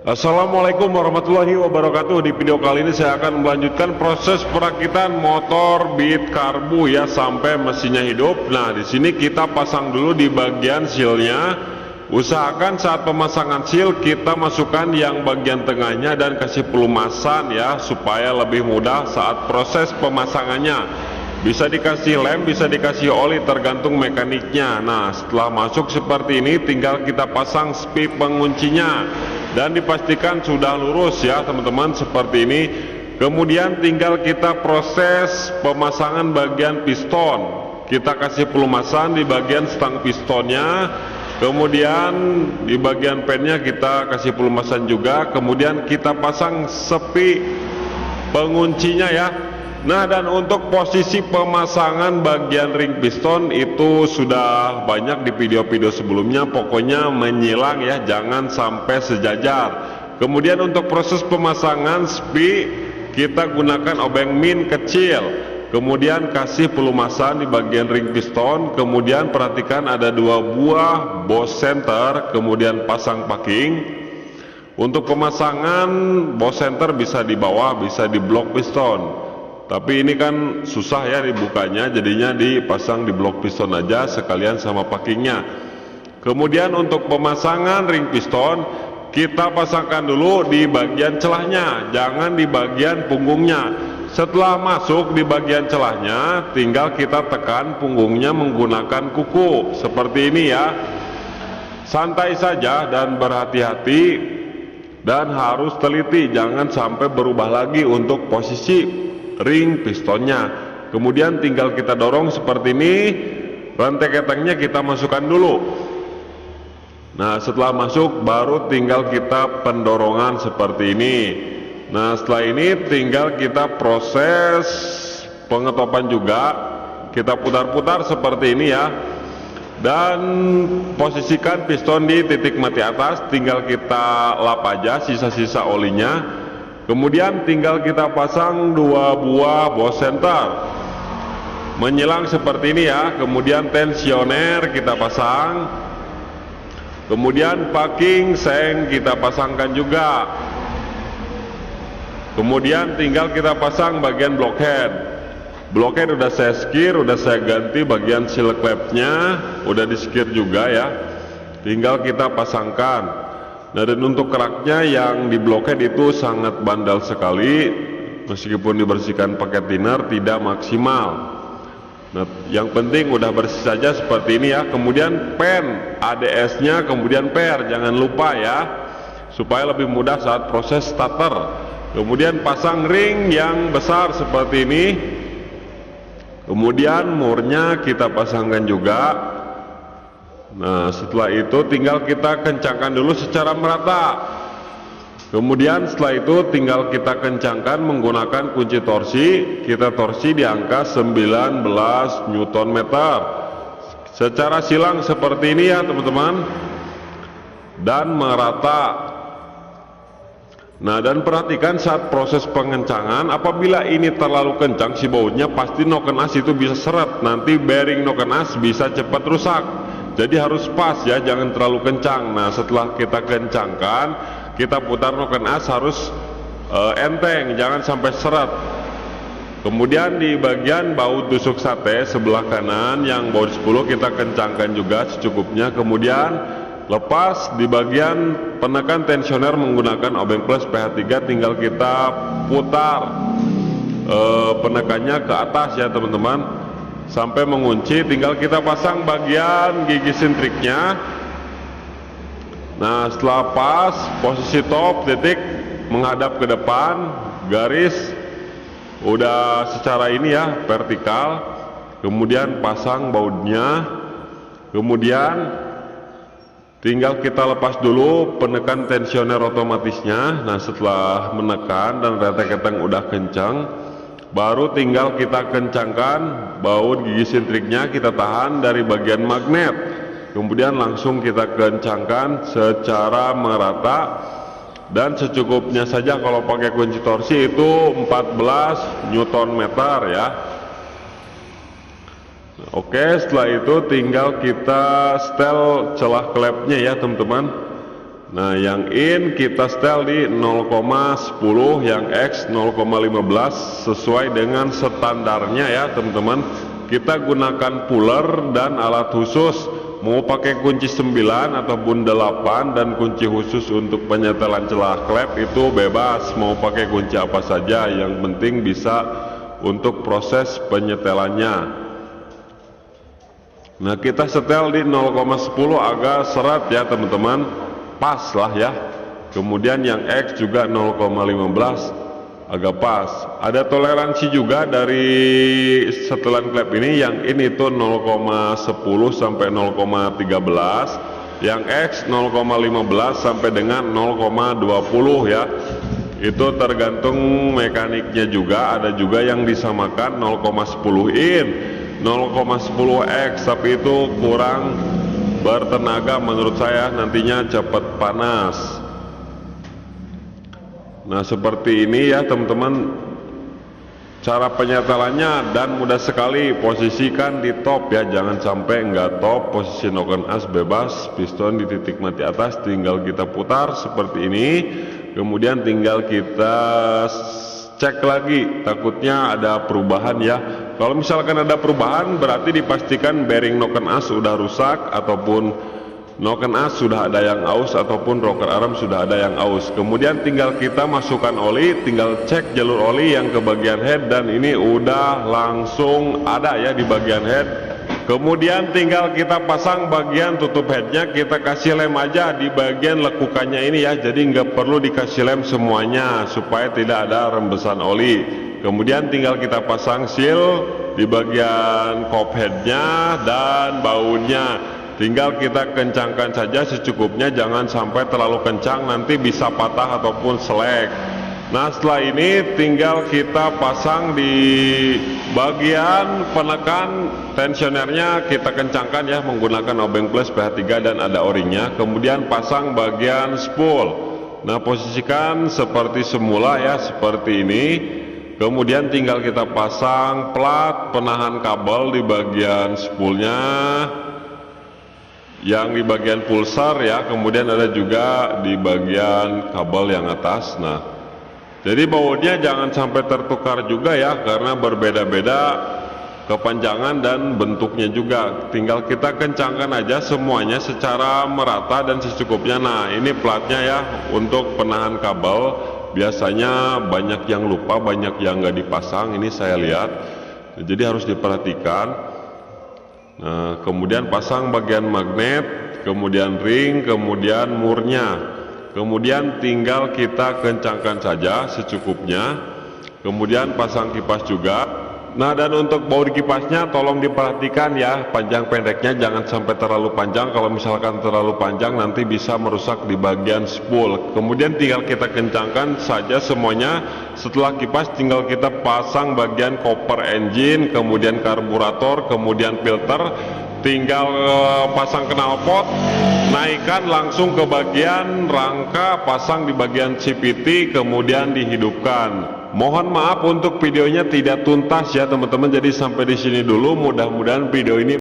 Assalamualaikum warahmatullahi wabarakatuh. Di video kali ini saya akan melanjutkan proses perakitan motor Beat karbu ya sampai mesinnya hidup. Nah, di sini kita pasang dulu di bagian sealnya. Usahakan saat pemasangan seal kita masukkan yang bagian tengahnya dan kasih pelumasan ya supaya lebih mudah saat proses pemasangannya. Bisa dikasih lem, bisa dikasih oli tergantung mekaniknya. Nah, setelah masuk seperti ini tinggal kita pasang spip penguncinya dan dipastikan sudah lurus ya teman-teman seperti ini. Kemudian tinggal kita proses pemasangan bagian piston. Kita kasih pelumasan di bagian stang pistonnya, kemudian di bagian pennya kita kasih pelumasan juga, kemudian kita pasang sepi penguncinya ya. Nah, dan untuk posisi pemasangan bagian ring piston itu sudah banyak di video-video sebelumnya, pokoknya menyilang ya, jangan sampai sejajar. Kemudian untuk proses pemasangan spi kita gunakan obeng min kecil, kemudian kasih pelumasan di bagian ring piston, kemudian perhatikan ada 2 buah Boss center, kemudian pasang packing. Untuk pemasangan Boss center bisa di bawah, bisa di blok piston. Tapi ini kan susah ya dibukanya, jadinya dipasang di blok piston aja sekalian sama packingnya. Kemudian untuk pemasangan ring piston kita pasangkan dulu di bagian celahnya, jangan di bagian punggungnya. Setelah masuk di bagian celahnya tinggal kita tekan punggungnya menggunakan kuku seperti ini ya. Santai saja dan berhati-hati, dan harus teliti jangan sampai berubah lagi untuk posisi ring pistonnya. Kemudian tinggal kita dorong seperti ini, rantai ketengnya kita masukkan dulu. Nah, setelah masuk baru tinggal kita pendorongan seperti ini. Nah, setelah ini tinggal kita proses pengetopan juga, kita putar-putar seperti ini ya, dan posisikan piston di titik mati atas, tinggal kita lap aja sisa-sisa olinya. Kemudian tinggal kita pasang 2 buah Boss center menyilang seperti ini ya. Kemudian tensioner kita pasang, kemudian packing seng kita pasangkan juga. Kemudian tinggal kita pasang bagian blockhead. Blockhead udah saya skir, udah saya ganti bagian seal clamp-nya, udah di skir juga ya. Tinggal kita pasangkan. Nah, dan untuk keraknya yang di blockhead itu sangat bandal sekali, meskipun dibersihkan pakai thinner tidak maksimal. Nah, yang penting udah bersih saja seperti ini ya. Kemudian pen ADS nya kemudian per, jangan lupa ya, supaya lebih mudah saat proses starter. Kemudian pasang ring yang besar seperti ini, kemudian murnya kita pasangkan juga. Nah, setelah itu tinggal kita kencangkan dulu secara merata. Kemudian setelah itu tinggal kita kencangkan menggunakan kunci torsi. Kita torsi di angka 19 Nm secara silang seperti ini ya teman-teman, dan merata. Nah, dan perhatikan saat proses pengencangan, apabila ini terlalu kencang si bautnya, pasti noken as itu bisa seret, nanti bearing noken as bisa cepat rusak. Jadi harus pas ya, jangan terlalu kencang. Nah, setelah kita kencangkan, kita putar noken as harus enteng, jangan sampai seret. Kemudian di bagian baut tusuk sate sebelah kanan yang baut 10 kita kencangkan juga secukupnya. Kemudian lepas di bagian penekan tensioner menggunakan obeng plus PH3, tinggal kita putar penekannya ke atas ya teman-teman sampai mengunci. Tinggal kita pasang bagian gigi sintriknya. Nah, setelah pas posisi top titik menghadap ke depan, garis udah secara ini ya vertikal, kemudian pasang bautnya, kemudian tinggal kita lepas dulu penekan tensioner otomatisnya. Nah, setelah menekan dan rantai keteng udah kencang, baru tinggal kita kencangkan baut gigi sintriknya, kita tahan dari bagian magnet, kemudian langsung kita kencangkan secara merata dan secukupnya saja. Kalau pakai kunci torsi itu 14 Nm ya. Oke, setelah itu tinggal kita setel celah klepnya ya teman-teman. Nah, yang in kita setel di 0,10, yang X 0,15 sesuai dengan standarnya ya teman-teman. Kita gunakan puller dan alat khusus, mau pakai kunci 9 ataupun 8, dan kunci khusus untuk penyetelan celah klep itu bebas, mau pakai kunci apa saja, yang penting bisa untuk proses penyetelannya. Nah, kita setel di 0,10 agak seret ya teman-teman, pas lah ya. Kemudian yang X juga 0,15 agak pas. Ada toleransi juga dari setelan klep ini. Yang ini tuh 0,10 sampai 0,13, yang X 0,15 sampai dengan 0,20 ya. Itu tergantung mekaniknya juga. Ada juga yang disamakan 0,10 in, 0,10 X, tapi itu kurang bertenaga menurut saya, nantinya cepat panas. Nah, seperti ini ya teman-teman cara penyetelannya, dan mudah sekali. Posisikan di top ya, jangan sampai nggak top. Posisi noken as bebas, piston di titik mati atas, tinggal kita putar seperti ini. Kemudian tinggal kita cek lagi, takutnya ada perubahan ya. Kalau misalkan ada perubahan, berarti dipastikan bearing noken as sudah rusak, ataupun noken as sudah ada yang aus, ataupun rocker arm sudah ada yang aus. Kemudian tinggal kita masukkan oli, tinggal cek jalur oli yang ke bagian head, dan ini udah langsung ada ya di bagian head. Kemudian tinggal kita pasang bagian tutup headnya, kita kasih lem aja di bagian lekukannya ini ya, jadi nggak perlu dikasih lem semuanya supaya tidak ada rembesan oli. Kemudian tinggal kita pasang seal di bagian kop headnya dan bautnya. Tinggal kita kencangkan saja secukupnya, jangan sampai terlalu kencang, nanti bisa patah ataupun selek. Nah, setelah ini tinggal kita pasang di bagian penekan tensionernya, kita kencangkan ya menggunakan obeng plus PH3 dan ada o-ringnya. Kemudian pasang bagian spool. Nah, posisikan seperti semula ya, seperti ini. Kemudian tinggal kita pasang plat penahan kabel di bagian spoolnya, yang di bagian pulsar ya. Kemudian ada juga di bagian kabel yang atas. Nah, jadi bautnya jangan sampai tertukar juga ya, karena berbeda-beda kepanjangan dan bentuknya juga. Tinggal kita kencangkan aja semuanya secara merata dan secukupnya. Nah, ini platnya ya untuk penahan kabel. Biasanya banyak yang lupa, banyak yang nggak dipasang, ini saya lihat. Jadi harus diperhatikan. Nah, kemudian pasang bagian magnet, kemudian ring, kemudian murnya. Kemudian tinggal kita kencangkan saja secukupnya. Kemudian pasang kipas juga. Nah, dan untuk baut kipasnya tolong diperhatikan ya, panjang pendeknya jangan sampai terlalu panjang. Kalau misalkan terlalu panjang nanti bisa merusak di bagian spool. Kemudian tinggal kita kencangkan saja semuanya. Setelah kipas tinggal kita pasang bagian koper engine, kemudian karburator, kemudian filter. Tinggal pasang knalpot, naikkan langsung ke bagian rangka, pasang di bagian CVT, kemudian dihidupkan. Mohon maaf untuk videonya tidak tuntas ya teman-teman, jadi sampai di sini dulu. Mudah-mudahan video ini